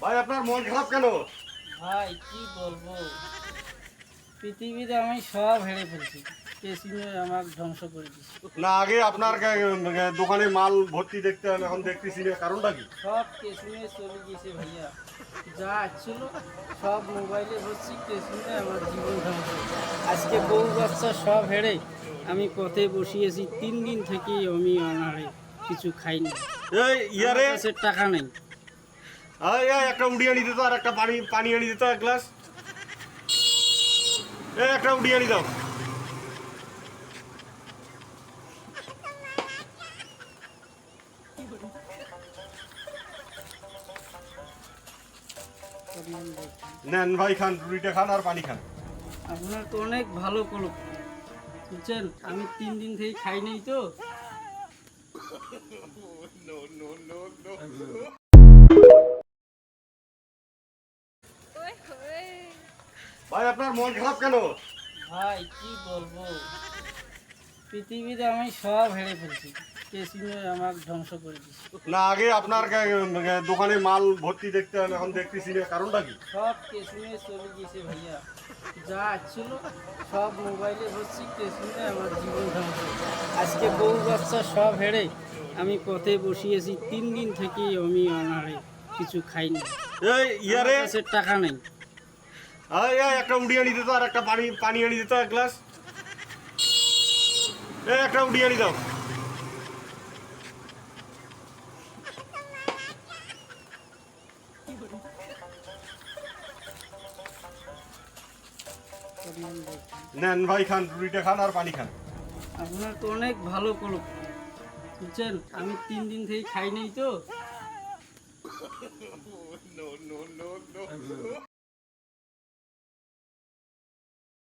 ভাই আপনার মন খারাপ কেন? ভাই কি বলবো, পৃথিবীতে আমি সব হেরে ফেলছি। কেসিনো আমাকে ধ্বংস করে দিচ্ছে। না আগে আপনার দোকানে মাল ভর্তি দেখতে এখন দেখতেছি না, কারণটা কি? সব কেসিনো চলে গেছে ভাইয়া, যা ছিল সব মোবাইলে হচ্ছে। কেসিনো আমার জীবন ধ্বংস। আজকে বউ বাচ্চা সব হেরে আমি পথে বসিয়েছি। 3 দিন থেকেই আমি অনাহারে, কিছু খাইনি। এই আমার ইয়ারে কাছে টাকা নেই। একটা উড়িয়ে নিতে তো, আর একটা পানি পানি এনে দিত এক গ্লাস। একটা উড়িয়ে দাও। নেন ভাই, খান, রুটিটা খান আর পানি খান। আপনার তো অনেক ভালো করলো, বুঝছেন। আমি 3 দিন থেকে খাই নাই তো। ভাই আপনার মন খারাপ কেন? ভাই কি বলবো, পৃথিবীতে আমি সব হেরে ফেলছি। কেসিনো আমাকে ধ্বংস করে দিচ্ছে। না আগে আপনার দোকানে মাল ভর্তি দেখতে এখন দেখতেছি না, কারণটা কি? সব কেসিনো চলে গেছে ভাইয়া, যা ছিল সব মোবাইলে হচ্ছে। কেসিনো আমার জীবন ধ্বংস। আজকে বউ বাচ্চা সব হেরে আমি পথে বসিয়েছি। 3 দিন থেকেই আমি অনাহারে, কিছু খাইনি। এই আমার ইয়ারে কাছে টাকা নেই। একটা উড়িয়ে নিতে তো, আর একটা পানি পানি এনে দিত এক গ্লাস। একটা উড়িয়ে দাও। নেন ভাই, খান, রুটিটা খান আর পানি খান। আপনার তো অনেক ভালো করলো, বুঝছেন। আমি 3 দিন থেকে খাই নাই তো।